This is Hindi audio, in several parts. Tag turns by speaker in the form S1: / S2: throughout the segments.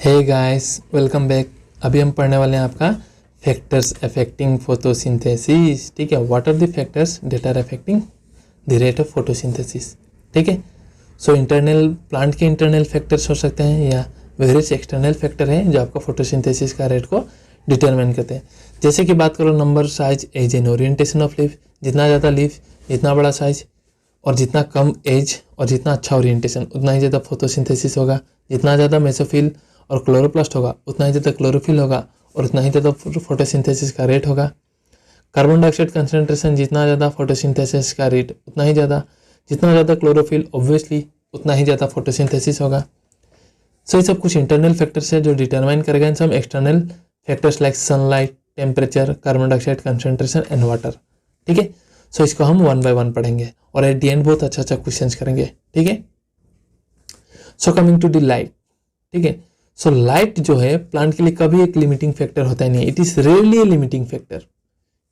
S1: Hey guys, welcome back. अभी हम पढ़ने वाले हैं आपका फैक्टर्स अफेक्टिंग फोटोसिंथेसिस। ठीक है, what are the factors that are affecting the rate of photosynthesis. ठीक है, सो इंटरनल प्लांट के इंटरनल फैक्टर्स हो सकते हैं या वेरियस एक्सटर्नल फैक्टर हैं जो आपका फोटोसिंथेसिस का रेट को डिटरमाइन करते हैं। जैसे कि बात करो number, size, age and orientation of leaf. जितना ज़्यादा लीफ, जितना बड़ा साइज और जितना कम एज और जितना अच्छा ओरिएंटेशन, उतना ही ज़्यादा फोटोसिंथेसिस होगा। जितना ज़्यादा मेसोफिल और क्लोरोप्लास्ट होगा उतना ही ज़्यादा क्लोरोफिल होगा और उतना ही ज़्यादा फोटोसिंथेसिस का रेट होगा। कार्बन डाइऑक्साइड कंसंट्रेशन जितना ज़्यादा, फोटोसिंथेसिस का रेट उतना ही ज़्यादा। जितना ज़्यादा क्लोरोफिल, ऑब्वियसली उतना ही ज़्यादा फोटोसिंथेसिस होगा। सो ये सब कुछ इंटरनल फैक्टर्स है जो डिटरमाइन करेगा in some external factors like sunlight, temperature, carbon dioxide concentration and water. ठीक है, सो इसको हम वन बाय वन पढ़ेंगे और एट दी एंड बहुत अच्छा अच्छा क्वेश्चन करेंगे। ठीक है, so coming to the light. ठीक है, सो लाइट जो है प्लांट के लिए कभी एक लिमिटिंग फैक्टर होता ही नहीं। It is rarely A limiting factor.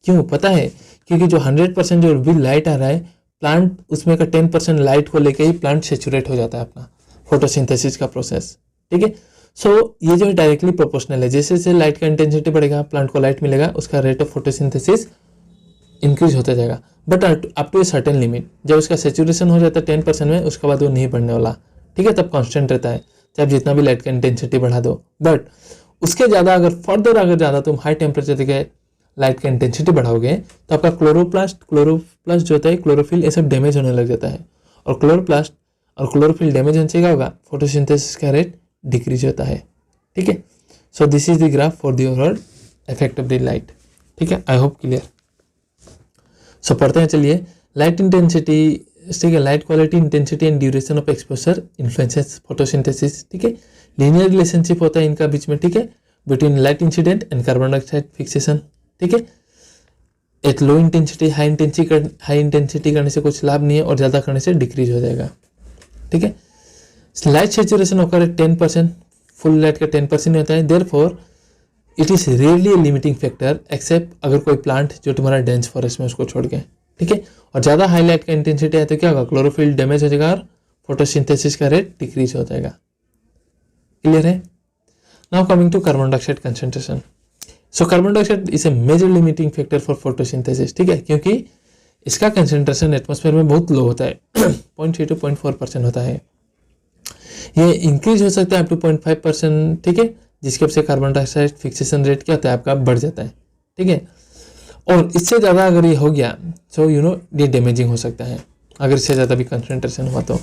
S1: क्यों पता है? क्योंकि जो 100% जो भी लाइट आ रहा है, प्लांट उसमें का 10% लाइट को लेके ही प्लांट सेचुरेट हो जाता है अपना फोटोसिंथेसिस का प्रोसेस। ठीक है, सो ये जो है डायरेक्टली प्रोपोर्शनल है। जैसे जैसे लाइट का इंटेंसिटी बढ़ेगा, प्लांट को लाइट मिलेगा, उसका रेट ऑफ फोटोसिंथेसिस इंक्रीज होता जाएगा। But up to a certain limit, जब उसका सेचुरेशन हो जाता है 10% में, उसके बाद वो नहीं बढ़ने वाला। ठीक है, तब कांस्टेंट रहता है, चाहे जितना भी लाइट का इंटेंसिटी बढ़ा दो। बट उसके ज़्यादा अगर ज़्यादा तुम हाई टेम्परेचर के लाइट का इंटेंसिटी बढ़ाओगे तो आपका क्लोरोप्लास्ट जो होता है, क्लोरोफिल, ये सब डैमेज होने लग जाता है। और क्लोरोप्लास्ट और क्लोरोफिल डैमेज होने से क्या होगा? फोटोसिंथेसिस का रेट डिक्रीज होता है। ठीक है, so this is the graph for the overall effect of the light. ठीक है, आई होप क्लियर। सो पढ़ते हैं, चलिए। लाइट इंटेंसिटी, ठीक है, light quality, intensity and duration of exposure influences photosynthesis. ठीक है, लीनियर रिलेशनशिप होता है इनका बीच में। ठीक है, between light incident and carbon dioxide fixation. ठीक है, at low intensity high intensity करने से कुछ लाभ नहीं है और ज़्यादा करने से डिक्रीज हो जाएगा। ठीक है, लाइट सेचुरेशन होकर 10%, फुल लाइट का 10% होता है। Therefore it is rarely a limiting factor except अगर कोई प्लांट जो तुम्हारा डेंस फॉरेस्ट में उसको छोड़ के। ठीक है, और ज़्यादा हाई लाइट का इंटेंसिटी है तो क्या होगा? क्लोरोफिल डैमेज हो जाएगा और फोटोसिंथेसिस का रेट डिक्रीज हो जाएगा। क्लियर है? Now coming to carbon dioxide concentration. So carbon dioxide is a major limiting factor for photosynthesis. ठीक है, क्योंकि इसका कंसंट्रेशन एटमॉस्फेयर में बहुत लो होता है 0.3 to 0.4% होता है। ये इंक्रीज हो सकता है अप टू 0.5%। ठीक है, जिसके वजह से कार्बन डाइऑक्साइड फिक्सेशन रेट क्या होता है आपका? बढ़ जाता है। ठीक है, और इससे ज़्यादा अगर ये हो गया सो ये डैमेजिंग हो सकता है अगर इससे ज़्यादा भी कंसंट्रेशन हुआ तो।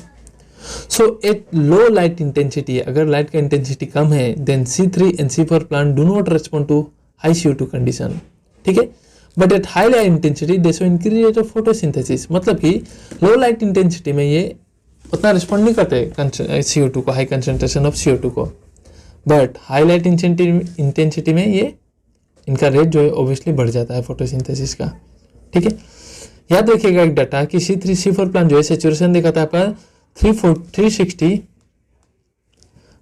S1: So at low light intensity, अगर लाइट का इंटेंसिटी कम है, then C3 and C4 plant do not respond to high CO2 condition. ठीक है, but at high light intensity they show increase rate of photosynthesis. मतलब कि लो लाइट इंटेंसिटी में ये उतना रिस्पॉन्ड नहीं करते CO2 को, हाई कंसंट्रेशन ऑफ CO2 को। बट हाई लाइट इंटेंसिटी में ये इनका रेट जो है ओब्वियसली बढ़ जाता है फोटोसिंथेसिस का। ठीक है, याद रखिएगा एक डाटा कि C3 C4 प्लांट जो है सेचुरेशन दिखाता है आपका 360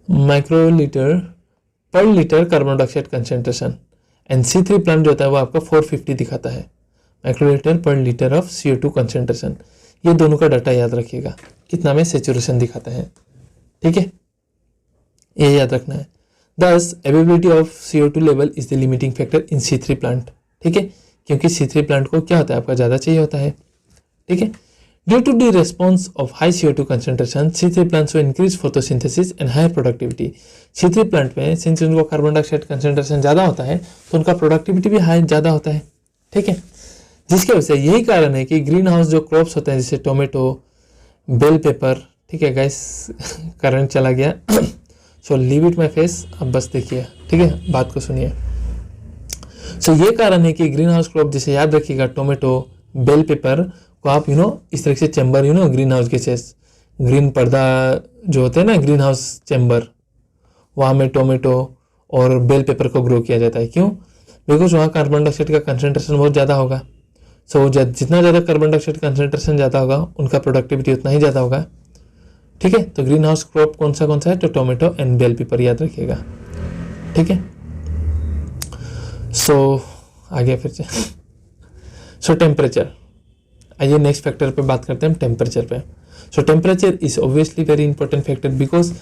S1: माइक्रोलीटर पर litre carbon dioxide concentration, and C3 plant जो होता है वो आपका 450 दिखाता है माइक्रोलीटर पर लीटर ऑफ CO2 कंसंट्रेशन। ये दोनों का डाटा याद रखिएगा, कितना में सेचुरेशन दिखाता है। ठीक है, ये याद रखना है। Thus, availability of CO2 level is the limiting factor in C3 plant. ठीक है, क्योंकि C3 प्लांट को क्या होता है आपका? ज़्यादा चाहिए होता है। ठीक है, due to the response of high CO2 concentration C3 plants को increase photosynthesis and higher productivity. C3 plant में सिंस उनको कार्बन डाइऑक्साइड कंसंट्रेशन ज़्यादा होता है तो उनका प्रोडक्टिविटी भी हाई ज़्यादा होता है। ठीक है, जिसके वजह से यही कारण है कि ग्रीन हाउस जो क्रॉप्स होते हैं जैसे टोमेटो, बेल पेपर। ठीक है गाइस, करंट चला गया so leave it my face, अब बस देखिए। ठीक है, बात को सुनिए। सो ये कारण है कि ग्रीन हाउस क्रॉप, जैसे याद रखिएगा टोमेटो, बेल पेपर को आप इस तरह से चैम्बर ग्रीन हाउस के चेस ग्रीन पर्दा जो होते हैं ना ग्रीन हाउस चैम्बर, वहाँ में टोमेटो और बेल पेपर को ग्रो किया जाता है। क्यों? बिकॉज वहाँ कार्बन डाइऑक्साइड का कंसंट्रेशन बहुत ज़्यादा होगा। सो जितना ज़्यादा कार्बन डाइऑक्साइड कंसंट्रेशन ज़्यादा होगा उनका प्रोडक्टिविटी उतना ही ज़्यादा होगा। ठीक है, तो ग्रीन हाउस क्रॉप कौन सा है? तो टोमेटो एंड बेल पेपर याद रखिएगा। ठीक है, सो आगे फिर से। सो टेम्परेचर, आइए नेक्स्ट फैक्टर पे बात करते हैं हम, टेम्परेचर पे। सो temperature is obviously very important factor because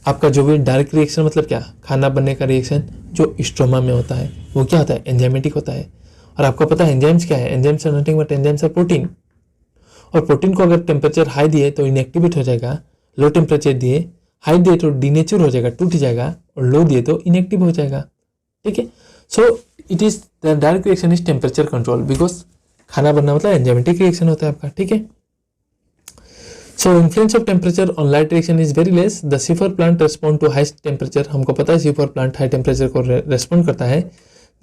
S1: आपका जो भी डायरेक्ट रिएक्शन मतलब क्या, खाना बनने का रिएक्शन जो स्टोमा में होता है वो क्या होता है, एंजाइमेटिक होता है। और आपको पता है एंजाइम्स क्या है, enzymes are nothing but enzymes are protein. और प्रोटीन को अगर टेम्परेचर हाई दिए तो इनएक्टिवेट हो जाएगा, लो टेम्परेचर दिए हाई दिए तो डीनेचर हो जाएगा, टूट जाएगा, और लो दिए तो इनएक्टिव हो जाएगा। ठीक है, so it is the direct reaction is temperature control, because खाना बनना मतलब एंजाइमेटिक रिएक्शन होता है आपका। ठीक है, so influence of temperature on light reaction is very less. The C four plant respond to high temperature, हमको पता है सीफर प्लांट हाई टेम्परेचर को रेस्पॉन्ड करता है,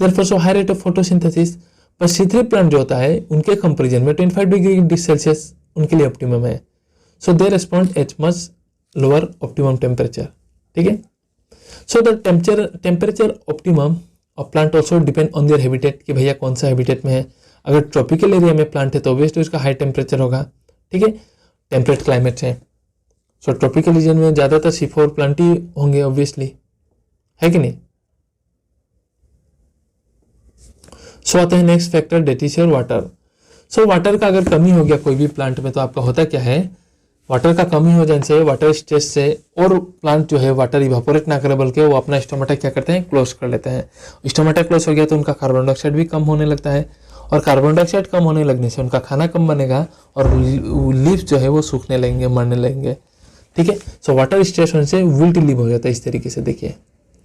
S1: therefore so high rate of photosynthesis. पर C3 प्लांट जो होता है उनके कंपेरिजन में 25 डिग्री सेल्सियस उनके लिए ऑप्टिमम है, so they respond at much lower optimum temperature. ठीक है, so the temperature optimum of plant also depend on their habitat, कि भैया कौन सा हैबिटेट में है। अगर ट्रॉपिकल एरिया में प्लांट है तो ऑब्वियसली उसका हाई टेम्परेचर होगा। ठीक है, टेम्परेट क्लाइमेट है, सो ट्रॉपिकल रीजन में ज़्यादातर C4 प्लांट ही होंगे ऑब्वियसली, है कि नहीं। सो आते हैं next factor, that is your water. So water का अगर कमी हो गया कोई भी प्लांट में तो आपका होता क्या है, वाटर का कमी हो जाने से, वाटर स्ट्रेस से, और प्लांट जो है वाटर इवापोरेट ना करे बल्कि वो अपना स्टोमेटा क्या करते हैं, क्लोज कर लेते हैं। स्टोमेटा क्लोज हो गया तो उनका कार्बन डाइऑक्साइड भी कम होने लगता है, और कार्बन डाइऑक्साइड कम होने लगने से उनका खाना कम बनेगा और लीव्स जो है वो सूखने लगेंगे, मरने लगेंगे। ठीक है, सो वाटर स्ट्रेस होने से विल्ट लीव हो जाता है इस तरीके से। देखिए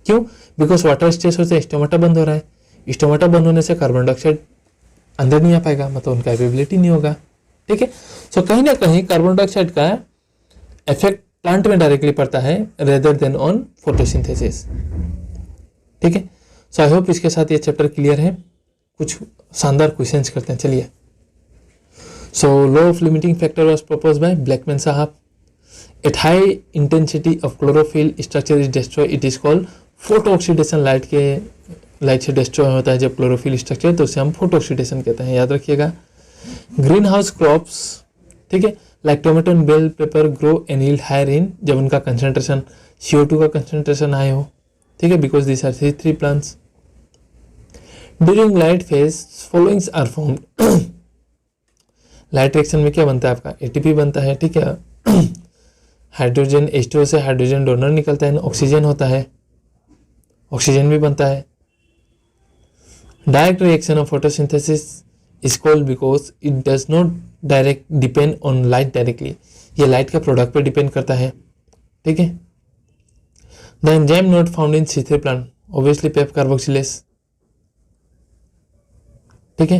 S1: क्यों, बिकॉज वाटर स्ट्रेस होने से स्टोमेटा बंद हो रहा है, स्टोमेटा बंद होने से कार्बन डाइऑक्साइड अंदर नहीं आ पाएगा, मतलब उनका एबिलिटी नहीं होगा। ठीक है, सो कहीं ना कहीं कार्बन डाइऑक्साइड का इफेक्ट प्लांट में डायरेक्टली पड़ता है रेदर देन ऑन फोटोसिंथेसिस। ठीक है, सो आई होप इसके साथ ये चैप्टर क्लियर है। कुछ शानदार क्वेश्चंस करते हैं, चलिए। So law of limiting factor was proposed by Blackman साहब। At high intensity of chlorophyll structure is destroy, it is called photo oxidation. Light से डिस्ट्रॉय होता है जब क्लोरोफिल स्ट्रक्चर, तो उसे हम फोटो ऑक्सीडेशन कहते हैं, याद रखिएगा। ग्रीन हाउस क्रॉप्स, ठीक है, like tomato and bell pepper grow and yield higher in, जब उनका कंसंट्रेशन CO2 का कंसंट्रेशन हाई हो। ठीक है, because this are C3 plants. During light phase followings are formed. Light reaction में क्या बनता है आपका, ATP बनता है। ठीक है, हाइड्रोजन H2O से हाइड्रोजन डोनर निकलता है, ऑक्सीजन होता है, ऑक्सीजन भी बनता है। Direct reaction of photosynthesis is called because it does not direct depend on light directly, ये लाइट का प्रोडक्ट पे डिपेंड करता है। ठीक है, the enzyme not found in C3 plant, obviously PEP carboxylase. ठीक है,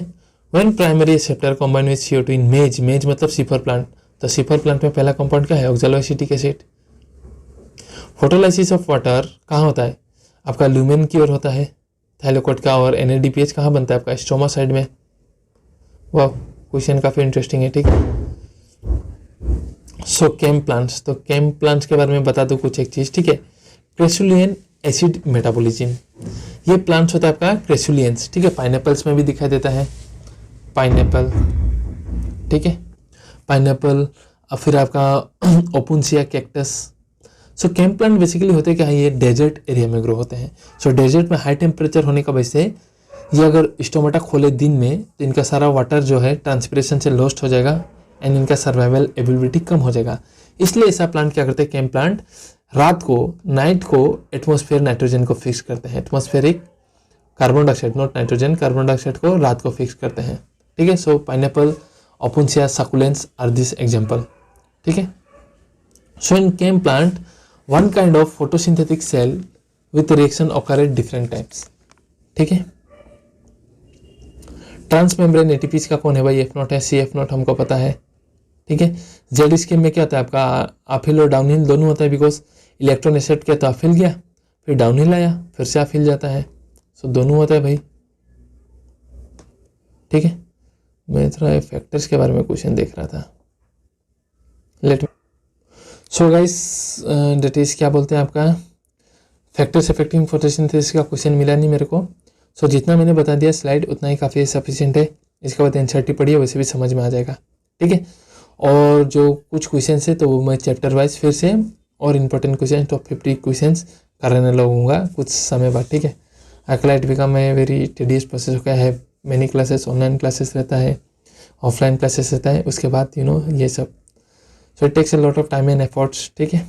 S1: when primary acceptor combine with CO2 इन मेज, मेज मतलब सीफर प्लांट, तो सीफर प्लांट में पहला कंपाउंड क्या है, oxaloacetic acid. Photolysis of water कहाँ होता है आपका, ल्यूमेन की ओर होता है, थाइलोकोट का, और NADPH कहाँ बनता है आपका, स्टोमा साइड में। वाह, क्वेश्चन काफी इंटरेस्टिंग है। ठीक है, सो केम प्लांट्स, तो केम प्लांट्स के बारे में बता दो कुछ एक चीज। ठीक है, क्रेसुलियन एसिड मेटाबॉलिज्म, ये प्लांट्स होता है आपका क्रेसुलियंस। ठीक है, पाइनएप्पल्स में भी दिखाई देता है, पाइनएप्पल। ठीक है, पाइनएप्पल, और फिर आपका ओपुन्सिया कैक्टस। सो केम प्लांट बेसिकली होते क्या है, ये डेजर्ट एरिया में ग्रो होते हैं। सो डेजर्ट में हाई टेम्परेचर होने का वजह से ये अगर स्टोमेटा खोले दिन में तो इनका सारा वाटर जो है ट्रांसपिरेशन से लॉस्ट हो जाएगा एंड इनका सर्वाइवल एबिलिटी कम हो जाएगा। इसलिए ऐसा प्लांट क्या करते हैं, केम प्लांट रात को, नाइट को एटमॉस्फेयर नाइट्रोजन को फिक्स करते हैं। Atmospheric carbon dioxide, not nitrogen, carbon dioxide को रात को फिक्स करते हैं। ठीक है, so pineapple, opuntia, succulents are this example. ठीक है, so in CAM plant one kind of photosynthetic cell with reaction occur at different types. ठीक है, ट्रांस मेम्ब्रेन ATPs का कौन है भाई, F0 है, CF0 हमको पता है। ठीक है, जेड स्कीम में क्या होता है आपका, अपहिल और डाउनहिल दोनों होता है, बिकॉज इलेक्ट्रॉन एक्सेप्ट किया तो अपहिल गया, फिर डाउनहिल आया, फिर से अपहिल जाता है, सो दोनों होता है भाई। ठीक है, मैं थोड़ा फैक्टर्स के बारे में क्वेश्चन देख रहा था, let so guys that is क्या बोलते हैं आपका, फैक्टर्स अफेक्टिंग फोटोसिंथेसिस का क्वेश्चन मिला नहीं मेरे को। सो जितना मैंने बता दिया स्लाइड उतना ही काफ़ी सफिशिएंट है। इसके बाद NCERT पढ़िए, वैसे भी समझ में आ जाएगा। ठीक है, और जो कुछ क्वेश्चन है तो वो मैं चैप्टर वाइज फिर से और इम्पोर्टेंट क्वेश्चन टॉप 50 क्वेश्चन कराने लगूंगा कुछ समय बाद। ठीक है, एक्लाइट become a very tedious process हो गया है, मैनी क्लासेस, ऑनलाइन क्लासेस रहता है, ऑफलाइन क्लासेस रहता है, उसके बाद ये सब, so it takes a lot of time and efforts. ठीक है,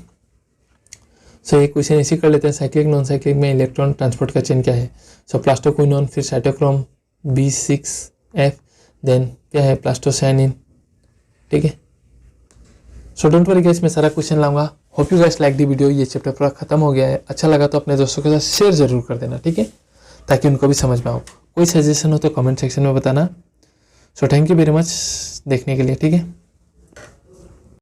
S1: सो एक क्वेश्चन इसी कर लेते हैं, साइक्लिक नॉन साइक्लिक में इलेक्ट्रॉन ट्रांसपोर्ट का चेन क्या है। सो प्लास्टोक्विनोन, फिर साइटोक्रोम B6F, देन क्या है प्लास्टोसाइनिन, ठीक है। सो डोंट वरी गाइस, मैं सारा क्वेश्चन लाऊंगा। Hope you guys like the video. ये चैप्टर पूरा खत्म हो गया है, अच्छा लगा तो अपने दोस्तों के साथ शेयर जरूर कर देना, ठीक है, ताकि उनको भी समझ में आओ। कोई सजेशन हो तो कमेंट सेक्शन में बताना। So thank you very much देखने के लिए, ठीक है।